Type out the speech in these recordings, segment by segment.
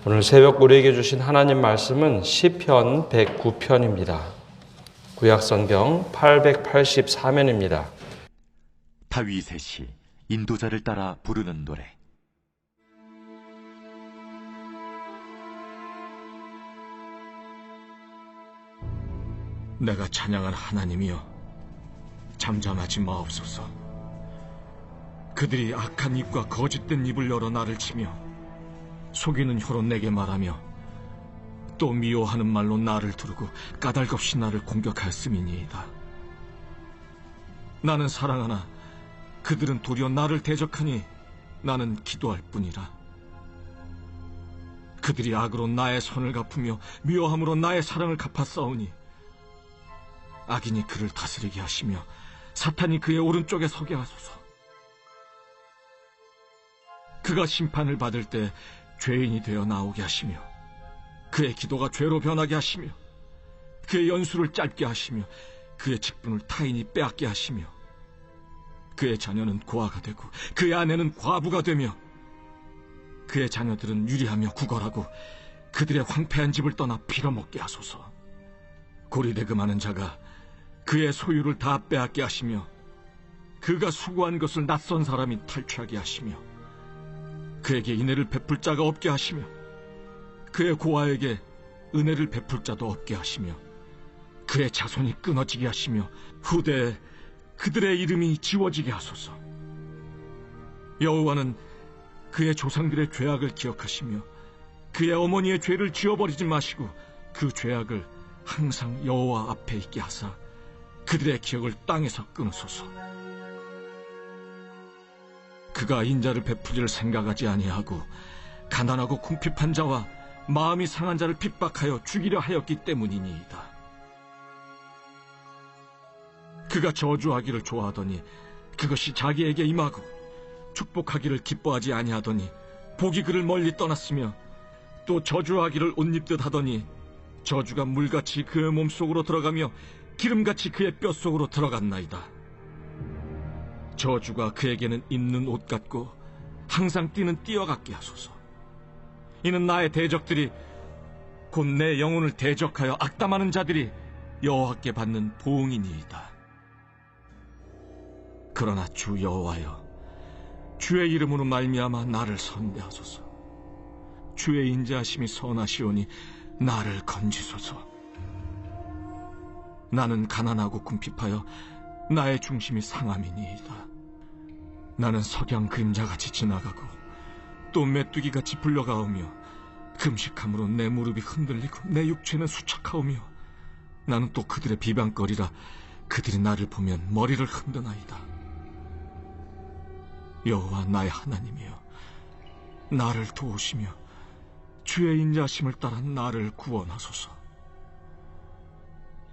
오늘 새벽 우리에게 주신 하나님 말씀은 시편 109편입니다. 구약성경 884면입니다. 다윗의 시, 인도자를 따라 부르는 노래. 내가 찬양할 하나님이여, 잠잠하지 마옵소서. 그들이 악한 입과 거짓된 입을 열어 나를 치며 속이는 혀로 내게 말하며 또 미워하는 말로 나를 두르고 까닭없이 나를 공격하였음이니이다. 나는 사랑하나 그들은 도리어 나를 대적하니 나는 기도할 뿐이라. 그들이 악으로 나의 선을 갚으며 미워함으로 나의 사랑을 갚았사오니 악인이 그를 다스리게 하시며 사탄이 그의 오른쪽에 서게 하소서. 그가 심판을 받을 때 죄인이 되어 나오게 하시며 그의 기도가 죄로 변하게 하시며 그의 연수를 짧게 하시며 그의 직분을 타인이 빼앗게 하시며 그의 자녀는 고아가 되고 그의 아내는 과부가 되며 그의 자녀들은 유리하며 구걸하고 그들의 황폐한 집을 떠나 빌어먹게 하소서. 고리대금하는 자가 그의 소유를 다 빼앗게 하시며 그가 수고한 것을 낯선 사람이 탈취하게 하시며 그에게 인애를 베풀 자가 없게 하시며 그의 고아에게 은혜를 베풀 자도 없게 하시며 그의 자손이 끊어지게 하시며 후대에 그들의 이름이 지워지게 하소서. 여호와는 그의 조상들의 죄악을 기억하시며 그의 어머니의 죄를 지워버리지 마시고 그 죄악을 항상 여호와 앞에 있게 하사 그들의 기억을 땅에서 끊으소서. 그가 인자를 베풀이를 생각하지 아니하고 가난하고 궁핍한 자와 마음이 상한 자를 핍박하여 죽이려 하였기 때문이니이다. 그가 저주하기를 좋아하더니 그것이 자기에게 임하고 축복하기를 기뻐하지 아니하더니 복이 그를 멀리 떠났으며 또 저주하기를 옷 입듯 하더니 저주가 물같이 그의 몸속으로 들어가며 기름같이 그의 뼛속으로 들어갔나이다. 저주가 그에게는 입는 옷 같고 항상 뛰는 띠와 같게 하소서. 이는 나의 대적들이 곧 내 영혼을 대적하여 악담하는 자들이 여호와께 받는 보응이니이다. 그러나 주 여호와여, 주의 이름으로 말미암아 나를 선대하소서. 주의 인자하심이 선하시오니 나를 건지소서. 나는 가난하고 궁핍하여 나의 중심이 상함이니이다. 나는 석양 그림자같이 지나가고 또 메뚜기같이 불려가오며 금식함으로 내 무릎이 흔들리고 내 육체는 수척하오며 나는 또 그들의 비방거리라 그들이 나를 보면 머리를 흔드나이다. 여호와 나의 하나님이여, 나를 도우시며 주의 인자하심을 따라 나를 구원하소서.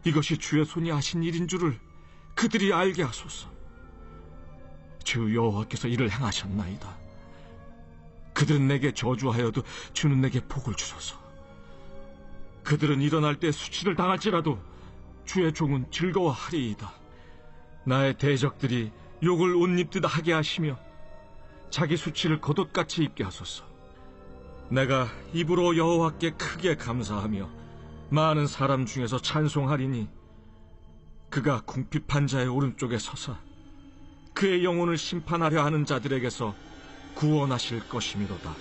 이것이 주의 손이 하신 일인 줄을 그들이 알게 하소서. 주 여호와께서 이를 행하셨나이다. 그들은 내게 저주하여도 주는 내게 복을 주소서. 그들은 일어날 때 수치를 당할지라도 주의 종은 즐거워하리이다. 나의 대적들이 욕을 옷 입듯 하게 하시며 자기 수치를 겉옷같이 입게 하소서. 내가 입으로 여호와께 크게 감사하며 많은 사람 중에서 찬송하리니 그가 궁핍한 자의 오른쪽에 서서 그의 영혼을 심판하려 하는 자들에게서 구원하실 것이미로다.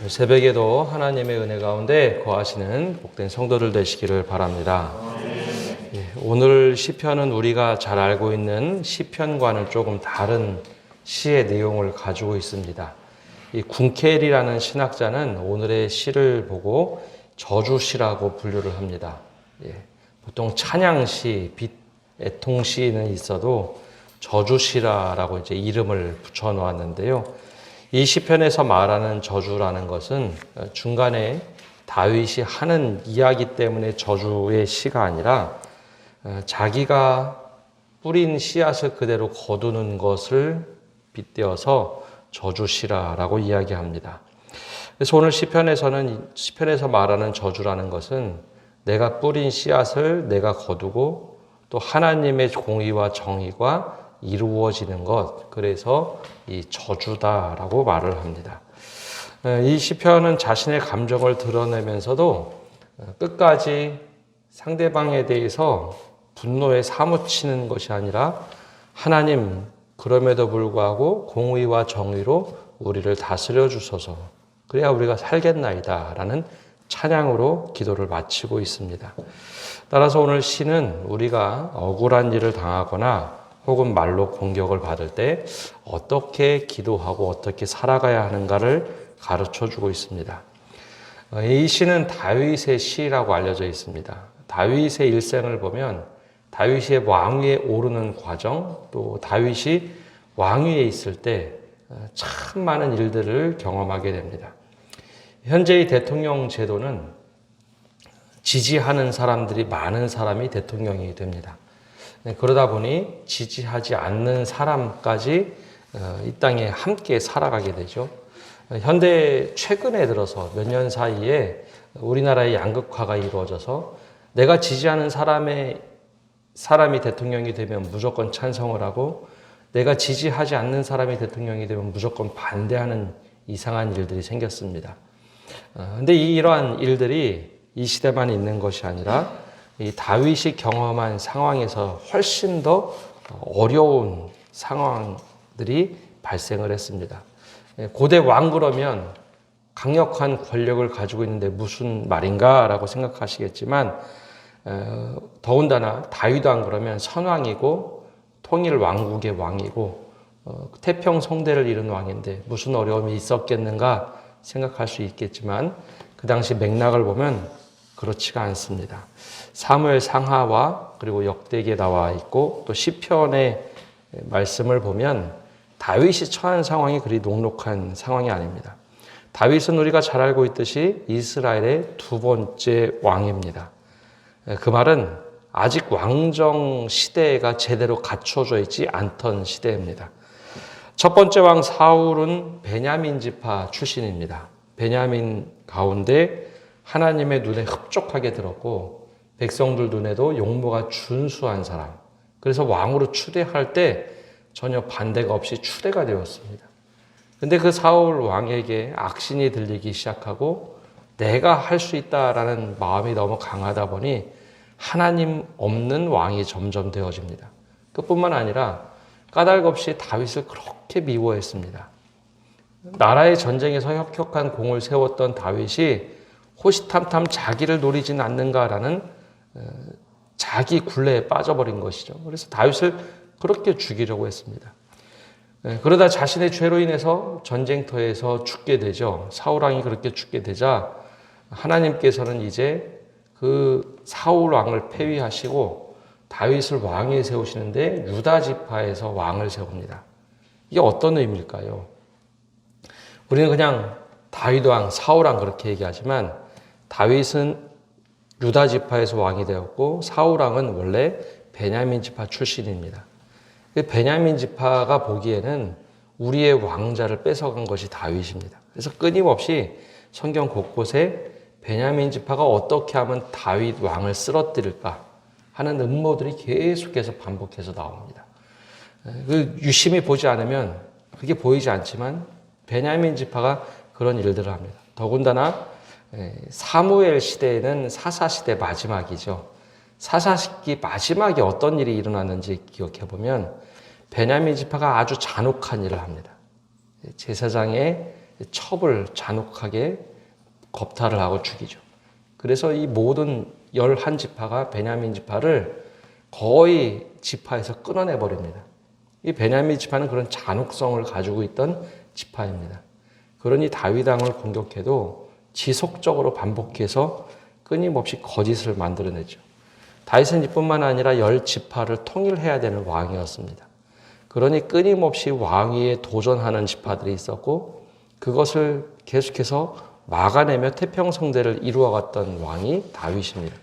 새벽에도 하나님의 은혜 가운데 거하시는 복된 성도들 되시기를 바랍니다. 오늘 시편은 우리가 잘 알고 있는 시편과는 조금 다른 시의 내용을 가지고 있습니다. 이 군켈이라는 신학자는 오늘의 시를 보고 저주시라고 분류를 합니다. 보통 찬양시, 애통시는 있어도 저주시라고 이제 이름을 붙여 놓았는데요. 이 시편에서 말하는 저주라는 것은 중간에 다윗이 하는 이야기 때문에 저주의 시가 아니라 자기가 뿌린 씨앗을 그대로 거두는 것을 빗대어서 저주시라라고 이야기합니다. 그래서 오늘 시편에서 말하는 저주라는 것은 내가 뿌린 씨앗을 내가 거두고 또 하나님의 공의와 정의가 이루어지는 것, 그래서 이 저주다라고 말을 합니다. 이 시편은 자신의 감정을 드러내면서도 끝까지 상대방에 대해서 분노에 사무치는 것이 아니라 하나님, 그럼에도 불구하고 공의와 정의로 우리를 다스려 주소서, 그래야 우리가 살겠나이다 라는 찬양으로 기도를 마치고 있습니다. 따라서 오늘 시는 우리가 억울한 일을 당하거나 혹은 말로 공격을 받을 때 어떻게 기도하고 어떻게 살아가야 하는가를 가르쳐주고 있습니다. 이 시는 다윗의 시라고 알려져 있습니다. 다윗의 일생을 보면 다윗의 왕위에 오르는 과정, 또 다윗이 왕위에 있을 때 참 많은 일들을 경험하게 됩니다. 현재의 대통령 제도는 지지하는 사람들이 많은 사람이 대통령이 됩니다. 그러다 보니 지지하지 않는 사람까지 이 땅에 함께 살아가게 되죠. 현대 최근에 들어서 몇 년 사이에 우리나라의 양극화가 이루어져서 내가 지지하는 사람이 대통령이 되면 무조건 찬성을 하고 내가 지지하지 않는 사람이 대통령이 되면 무조건 반대하는 이상한 일들이 생겼습니다. 근데 이러한 일들이 이 시대만 있는 것이 아니라 이 다윗이 경험한 상황에서 훨씬 더 어려운 상황들이 발생을 했습니다. 고대 왕 그러면 강력한 권력을 가지고 있는데 무슨 말인가라고 생각하시겠지만 더군다나 다윗 왕 그러면 선왕이고 통일 왕국의 왕이고 태평성대를 이룬 왕인데 무슨 어려움이 있었겠는가 생각할 수 있겠지만 그 당시 맥락을 보면 그렇지가 않습니다. 사무엘 상하와 그리고 역대기에 나와 있고 또 시편의 말씀을 보면 다윗이 처한 상황이 그리 녹록한 상황이 아닙니다. 다윗은 우리가 잘 알고 있듯이 이스라엘의 두 번째 왕입니다. 그 말은 아직 왕정 시대가 제대로 갖춰져 있지 않던 시대입니다. 첫 번째 왕 사울은 베냐민 지파 출신입니다. 베냐민 가운데 하나님의 눈에 흡족하게 들었고 백성들 눈에도 용모가 준수한 사람. 그래서 왕으로 추대할 때 전혀 반대가 없이 추대가 되었습니다. 근데 그 사울 왕에게 악신이 들리기 시작하고 내가 할 수 있다라는 마음이 너무 강하다 보니 하나님 없는 왕이 점점 되어집니다. 그뿐만 아니라 까닭없이 다윗을 그렇게 미워했습니다. 나라의 전쟁에서 혁혁한 공을 세웠던 다윗이 호시탐탐 자기를 노리진 않는가라는 자기 굴레에 빠져버린 것이죠. 그래서 다윗을 그렇게 죽이려고 했습니다. 그러다 자신의 죄로 인해서 전쟁터에서 죽게 되죠. 사울왕이 그렇게 죽게 되자 하나님께서는 이제 그 사울 왕을 폐위하시고 다윗을 왕위에 세우시는데 유다 지파에서 왕을 세웁니다. 이게 어떤 의미일까요? 우리는 그냥 다윗 왕, 사울 왕 그렇게 얘기하지만 다윗은 유다 지파에서 왕이 되었고 사울 왕은 원래 베냐민 지파 출신입니다. 베냐민 지파가 보기에는 우리의 왕자를 뺏어간 것이 다윗입니다. 그래서 끊임없이 성경 곳곳에 베냐민 지파가 어떻게 하면 다윗 왕을 쓰러뜨릴까 하는 음모들이 계속해서 반복해서 나옵니다. 유심히 보지 않으면 그게 보이지 않지만 베냐민 지파가 그런 일들을 합니다. 더군다나 사무엘 시대에는 사사시대 마지막이죠. 사사시기 마지막에 어떤 일이 일어났는지 기억해 보면 베냐민 지파가 아주 잔혹한 일을 합니다. 제사장의 첩을 잔혹하게 겁탈을 하고 죽이죠. 그래서 이 모든 11지파가 베냐민 지파를 거의 지파에서 끊어내 버립니다. 이 베냐민 지파는 그런 잔혹성을 가지고 있던 지파입니다. 그러니 다윗 왕을 공격해도 지속적으로 반복해서 끊임없이 거짓을 만들어내죠. 다윗은 이뿐만 아니라 10지파를 통일해야 되는 왕이었습니다. 그러니 끊임없이 왕위에 도전하는 지파들이 있었고 그것을 계속해서 막아내며 태평성대를 이루어갔던 왕이 다윗입니다.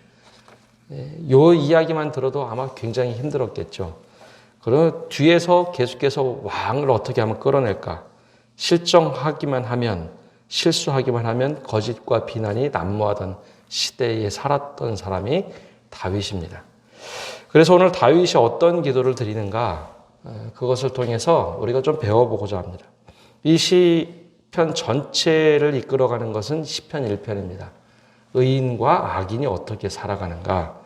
이 이야기만 들어도 아마 굉장히 힘들었겠죠. 그러면 뒤에서 계속해서 왕을 어떻게 하면 끌어낼까? 실정하기만 하면, 실수하기만 하면 거짓과 비난이 난무하던 시대에 살았던 사람이 다윗입니다. 그래서 오늘 다윗이 어떤 기도를 드리는가? 그것을 통해서 우리가 좀 배워보고자 합니다. 이 시 시편 전체를 이끌어가는 것은 시편 1편입니다. 의인과 악인이 어떻게 살아가는가.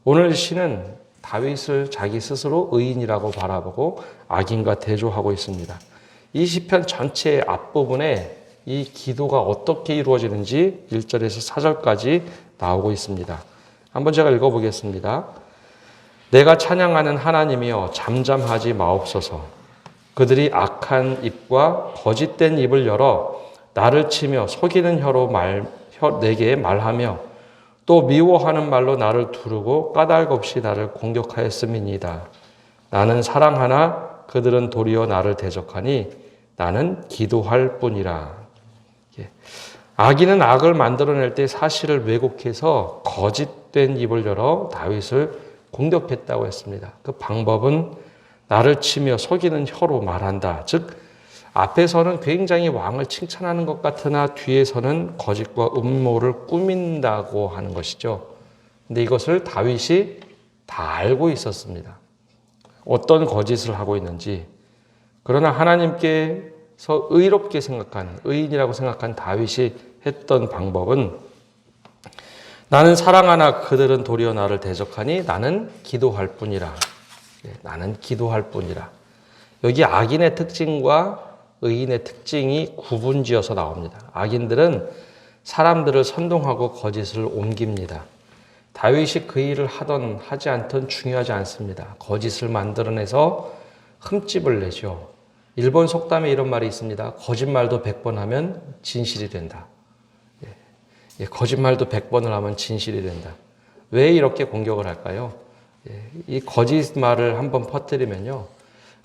오늘 시는 다윗을 자기 스스로 의인이라고 바라보고 악인과 대조하고 있습니다. 이 시편 전체의 앞부분에 이 기도가 어떻게 이루어지는지 1절에서 4절까지 나오고 있습니다. 한번 제가 읽어보겠습니다. 내가 찬양하는 하나님이여 잠잠하지 마옵소서. 그들이 악한 입과 거짓된 입을 열어 나를 치며 속이는 혀로 내게 말하며 또 미워하는 말로 나를 두르고 까닭없이 나를 공격하였음이니이다. 나는 사랑하나 그들은 도리어 나를 대적하니 나는 기도할 뿐이라. 악인은 악을 만들어낼 때 사실을 왜곡해서 거짓된 입을 열어 다윗을 공격했다고 했습니다. 그 방법은 나를 치며 속이는 혀로 말한다. 즉 앞에서는 굉장히 왕을 칭찬하는 것 같으나 뒤에서는 거짓과 음모를 꾸민다고 하는 것이죠. 근데 이것을 다윗이 다 알고 있었습니다. 어떤 거짓을 하고 있는지. 그러나 하나님께서 의롭게 생각한, 의인이라고 생각한 다윗이 했던 방법은 나는 사랑하나 그들은 도리어 나를 대적하니 나는 기도할 뿐이라. 나는 기도할 뿐이라. 여기 악인의 특징과 의인의 특징이 구분지어서 나옵니다. 악인들은 사람들을 선동하고 거짓을 옮깁니다. 다윗이 그 일을 하던 하지 않던 중요하지 않습니다. 거짓을 만들어내서 흠집을 내죠. 일본 속담에 이런 말이 있습니다. 거짓말도 100번 하면 진실이 된다. 거짓말도 100번을 하면 진실이 된다. 왜 이렇게 공격을 할까요? 이 거짓말을 한번 퍼뜨리면요.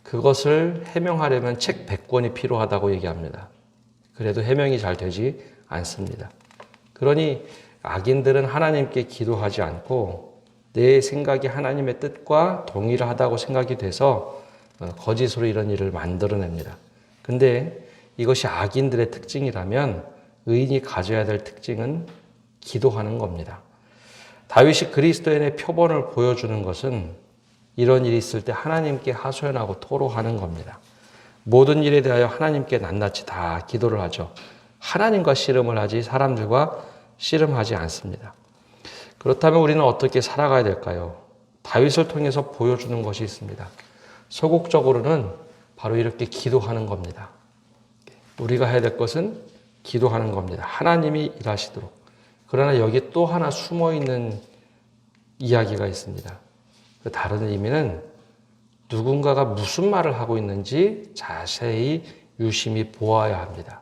그것을 해명하려면 책 100권이 필요하다고 얘기합니다. 그래도 해명이 잘 되지 않습니다. 그러니 악인들은 하나님께 기도하지 않고 내 생각이 하나님의 뜻과 동일하다고 생각이 돼서 거짓으로 이런 일을 만들어냅니다. 근데 이것이 악인들의 특징이라면 의인이 가져야 될 특징은 기도하는 겁니다. 다윗이 그리스도인의 표본을 보여주는 것은 이런 일이 있을 때 하나님께 하소연하고 토로하는 겁니다. 모든 일에 대하여 하나님께 낱낱이 다 기도를 하죠. 하나님과 씨름을 하지 사람들과 씨름하지 않습니다. 그렇다면 우리는 어떻게 살아가야 될까요? 다윗을 통해서 보여주는 것이 있습니다. 소극적으로는 바로 이렇게 기도하는 겁니다. 우리가 해야 될 것은 기도하는 겁니다. 하나님이 일하시도록. 그러나 여기 또 하나 숨어있는 이야기가 있습니다. 그 다른 의미는 누군가가 무슨 말을 하고 있는지 자세히 유심히 보아야 합니다.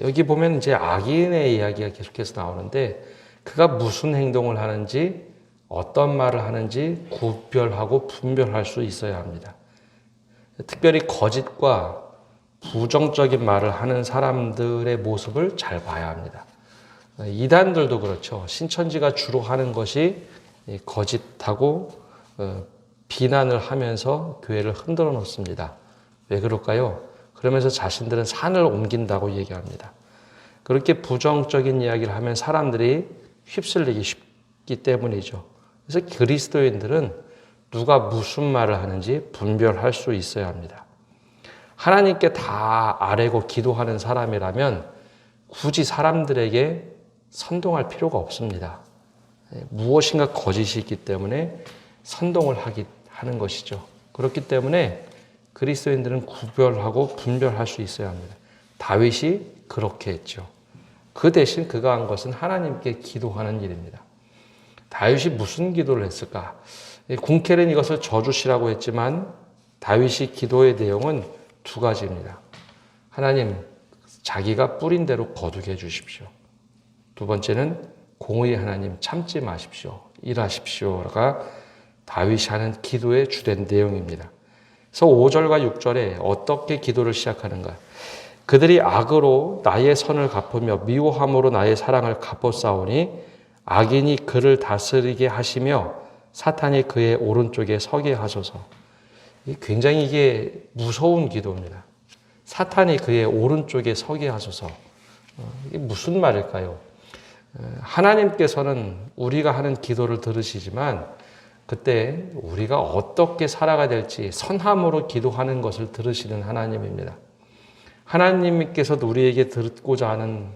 여기 보면 이제 악인의 이야기가 계속해서 나오는데 그가 무슨 행동을 하는지 어떤 말을 하는지 구별하고 분별할 수 있어야 합니다. 특별히 거짓과 부정적인 말을 하는 사람들의 모습을 잘 봐야 합니다. 이단들도 그렇죠. 신천지가 주로 하는 것이 거짓하고 비난을 하면서 교회를 흔들어 놓습니다. 왜 그럴까요? 그러면서 자신들은 산을 옮긴다고 얘기합니다. 그렇게 부정적인 이야기를 하면 사람들이 휩쓸리기 쉽기 때문이죠. 그래서 그리스도인들은 누가 무슨 말을 하는지 분별할 수 있어야 합니다. 하나님께 다 아뢰고 기도하는 사람이라면 굳이 사람들에게 선동할 필요가 없습니다. 무엇인가 거짓이 있기 때문에 선동을 하는 것이죠. 그렇기 때문에 그리스도인들은 구별하고 분별할 수 있어야 합니다. 다윗이 그렇게 했죠. 그 대신 그가 한 것은 하나님께 기도하는 일입니다. 다윗이 무슨 기도를 했을까? 궁켈은 이것을 저주시라고 했지만 다윗이 기도의 내용은 두 가지입니다. 하나님, 자기가 뿌린 대로 거두게 해주십시오. 두 번째는 공의의 하나님 참지 마십시오. 일하십시오가 다윗이 하는 기도의 주된 내용입니다. 그래서 5절과 6절에 어떻게 기도를 시작하는가? 그들이 악으로 나의 선을 갚으며 미워함으로 나의 사랑을 갚아싸우니 악인이 그를 다스리게 하시며 사탄이 그의 오른쪽에 서게 하소서. 굉장히 이게 무서운 기도입니다. 사탄이 그의 오른쪽에 서게 하소서. 이게 무슨 말일까요? 하나님께서는 우리가 하는 기도를 들으시지만 그때 우리가 어떻게 살아가야 될지 선함으로 기도하는 것을 들으시는 하나님입니다. 하나님께서도 우리에게 듣고자 하는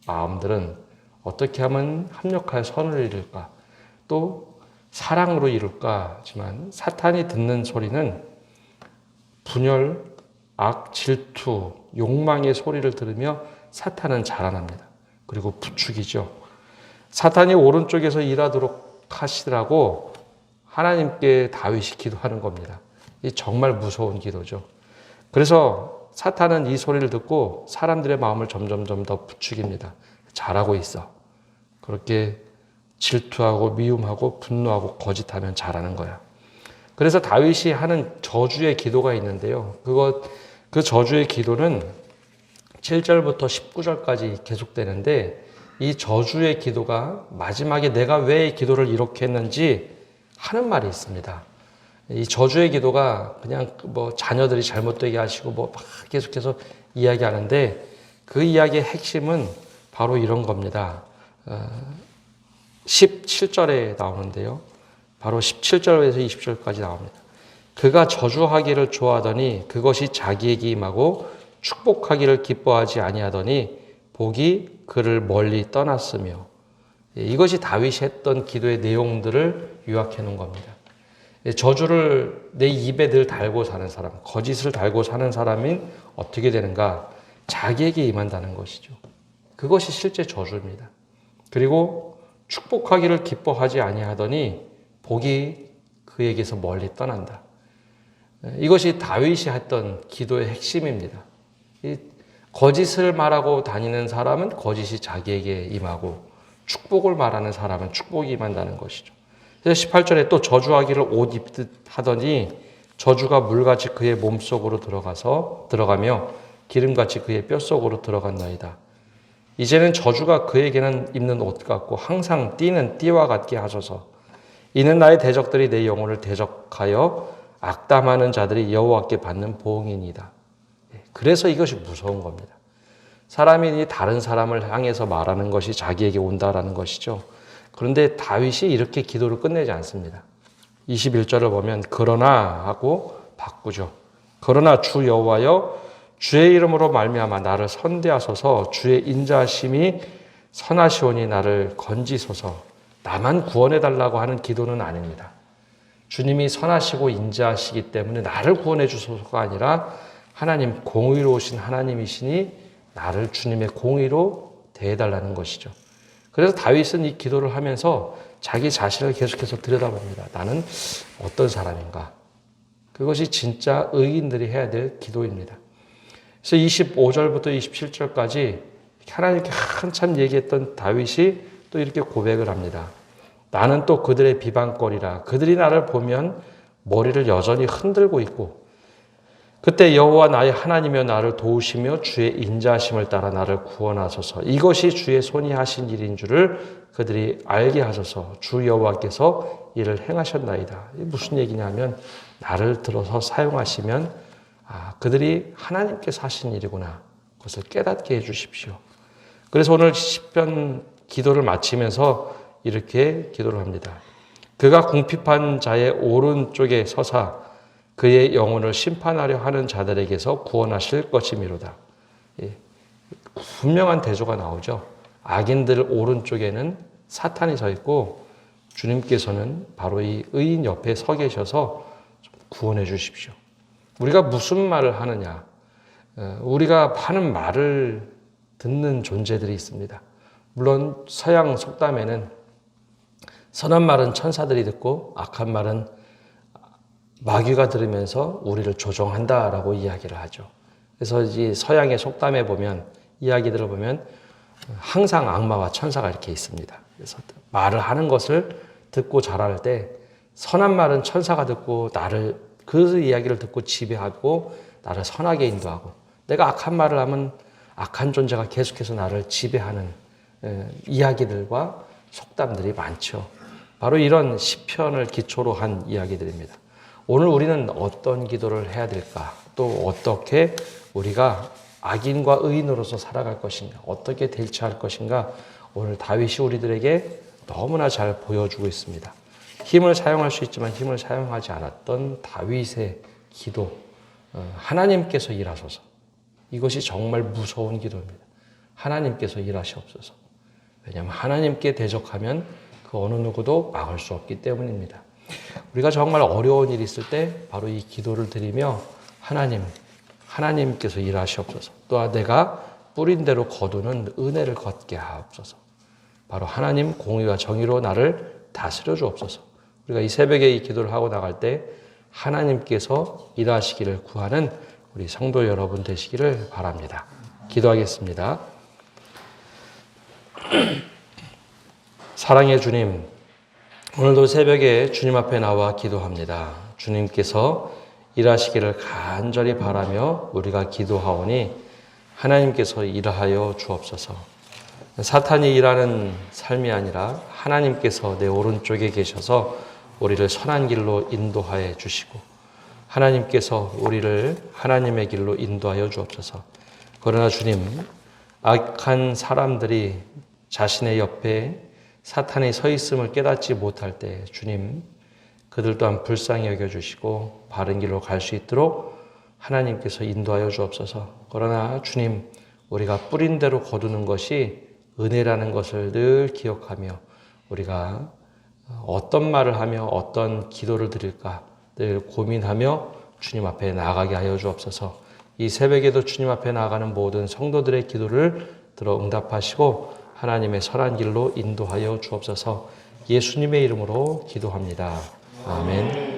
마음들은 어떻게 하면 합력하여 선을 이룰까, 또 사랑으로 이룰까 하지만 사탄이 듣는 소리는 분열, 악, 질투, 욕망의 소리를 들으며 사탄은 자라납니다. 그리고 부추기죠. 사탄이 오른쪽에서 일하도록 하시라고 하나님께 다윗이 기도하는 겁니다. 이 정말 무서운 기도죠. 그래서 사탄은 이 소리를 듣고 사람들의 마음을 점점 더 부추깁니다. 잘하고 있어. 그렇게 질투하고 미움하고 분노하고 거짓하면 잘하는 거야. 그래서 다윗이 하는 저주의 기도가 있는데요. 그 저주의 기도는 7절부터 19절까지 계속되는데 이 저주의 기도가 마지막에 내가 왜 이 기도를 이렇게 했는지 하는 말이 있습니다. 이 저주의 기도가 그냥 뭐 자녀들이 잘못되게 하시고 뭐 막 계속해서 이야기하는데 그 이야기의 핵심은 바로 이런 겁니다. 17절에 나오는데요. 바로 17절에서 20절까지 나옵니다. 그가 저주하기를 좋아하더니 그것이 자기에게 임하고 축복하기를 기뻐하지 아니하더니 복이 그를 멀리 떠났으며, 이것이 다윗이 했던 기도의 내용들을 요약해 놓은 겁니다. 저주를 내 입에 늘 달고 사는 사람, 거짓을 달고 사는 사람이 어떻게 되는가? 자기에게 임한다는 것이죠. 그것이 실제 저주입니다. 그리고 축복하기를 기뻐하지 아니하더니 복이 그에게서 멀리 떠난다. 이것이 다윗이 했던 기도의 핵심입니다. 거짓을 말하고 다니는 사람은 거짓이 자기에게 임하고 축복을 말하는 사람은 축복이 임한다는 것이죠. 그래서 18절에 또 저주하기를 옷 입듯 하더니 저주가 물같이 그의 몸속으로 들어가며 기름같이 그의 뼛속으로 들어간나이다. 이제는 저주가 그에게는 입는 옷 같고 항상 띠는 띠와 같게 하소서. 이는 나의 대적들이 내 영혼을 대적하여 악담하는 자들이 여호와께 받는 보응이니이다. 그래서 이것이 무서운 겁니다. 사람이 다른 사람을 향해서 말하는 것이 자기에게 온다라는 것이죠. 그런데 다윗이 이렇게 기도를 끝내지 않습니다. 21절을 보면 그러나 하고 바꾸죠. 그러나 주 여호와여 주의 이름으로 말미암아 나를 선대하소서. 주의 인자하심이 선하시오니 나를 건지소서. 나만 구원해 달라고 하는 기도는 아닙니다. 주님이 선하시고 인자하시기 때문에 나를 구원해 주소서가 아니라 하나님 공의로우신 하나님이시니 나를 주님의 공의로 대해달라는 것이죠. 그래서 다윗은 이 기도를 하면서 자기 자신을 계속해서 들여다봅니다. 나는 어떤 사람인가? 그것이 진짜 의인들이 해야 될 기도입니다. 그래서 25절부터 27절까지 하나님께 한참 얘기했던 다윗이 또 이렇게 고백을 합니다. 나는 또 그들의 비방거리라. 그들이 나를 보면 머리를 여전히 흔들고 있고 그때 여호와 나의 하나님이여 나를 도우시며 주의 인자하심을 따라 나를 구원하소서. 이것이 주의 손이 하신 일인 줄을 그들이 알게 하소서. 주 여호와께서 이를 행하셨나이다. 이게 무슨 얘기냐면 나를 들어서 사용하시면 그들이 하나님께서 하신 일이구나. 그것을 깨닫게 해주십시오. 그래서 오늘 시편 기도를 마치면서 이렇게 기도를 합니다. 그가 궁핍한 자의 오른쪽에 서사 그의 영혼을 심판하려 하는 자들에게서 구원하실 것이미로다. 분명한 대조가 나오죠. 악인들 오른쪽에는 사탄이 서 있고 주님께서는 바로 이 의인 옆에 서 계셔서 구원해 주십시오. 우리가 무슨 말을 하느냐? 우리가 하는 말을 듣는 존재들이 있습니다. 물론 서양 속담에는 선한 말은 천사들이 듣고 악한 말은 마귀가 들으면서 우리를 조종한다라고 이야기를 하죠. 그래서 이 서양의 속담에 보면 이야기들을 보면 항상 악마와 천사가 이렇게 있습니다. 그래서 말을 하는 것을 듣고 자랄 때 선한 말은 천사가 듣고 나를 그 이야기를 듣고 지배하고 나를 선하게 인도하고 내가 악한 말을 하면 악한 존재가 계속해서 나를 지배하는 이야기들과 속담들이 많죠. 바로 이런 시편을 기초로 한 이야기들입니다. 오늘 우리는 어떤 기도를 해야 될까? 또 어떻게 우리가 악인과 의인으로서 살아갈 것인가? 어떻게 대처할 것인가? 오늘 다윗이 우리들에게 너무나 잘 보여주고 있습니다. 힘을 사용할 수 있지만 힘을 사용하지 않았던 다윗의 기도, 하나님께서 일하소서. 이것이 정말 무서운 기도입니다. 하나님께서 일하시옵소서. 왜냐하면 하나님께 대적하면 그 어느 누구도 막을 수 없기 때문입니다. 우리가 정말 어려운 일이 있을 때 바로 이 기도를 드리며 하나님께서 일하시옵소서. 또한 내가 뿌린 대로 거두는 은혜를 걷게 하옵소서. 바로 하나님 공의와 정의로 나를 다스려 주옵소서. 우리가 이 새벽에 이 기도를 하고 나갈 때 하나님께서 일하시기를 구하는 우리 성도 여러분 되시기를 바랍니다. 기도하겠습니다. 사랑의 주님, 오늘도 새벽에 주님 앞에 나와 기도합니다. 주님께서 일하시기를 간절히 바라며 우리가 기도하오니 하나님께서 일하여 주옵소서. 사탄이 일하는 삶이 아니라 하나님께서 내 오른쪽에 계셔서 우리를 선한 길로 인도하여 주시고 하나님께서 우리를 하나님의 길로 인도하여 주옵소서. 그러나 주님, 악한 사람들이 자신의 옆에 사탄이 서 있음을 깨닫지 못할 때 주님, 그들 또한 불쌍히 여겨주시고 바른 길로 갈 수 있도록 하나님께서 인도하여 주옵소서. 그러나 주님, 우리가 뿌린 대로 거두는 것이 은혜라는 것을 늘 기억하며 우리가 어떤 말을 하며 어떤 기도를 드릴까 늘 고민하며 주님 앞에 나아가게 하여 주옵소서. 이 새벽에도 주님 앞에 나아가는 모든 성도들의 기도를 들어 응답하시고 하나님의 선한 길로 인도하여 주옵소서. 예수님의 이름으로 기도합니다. 아멘.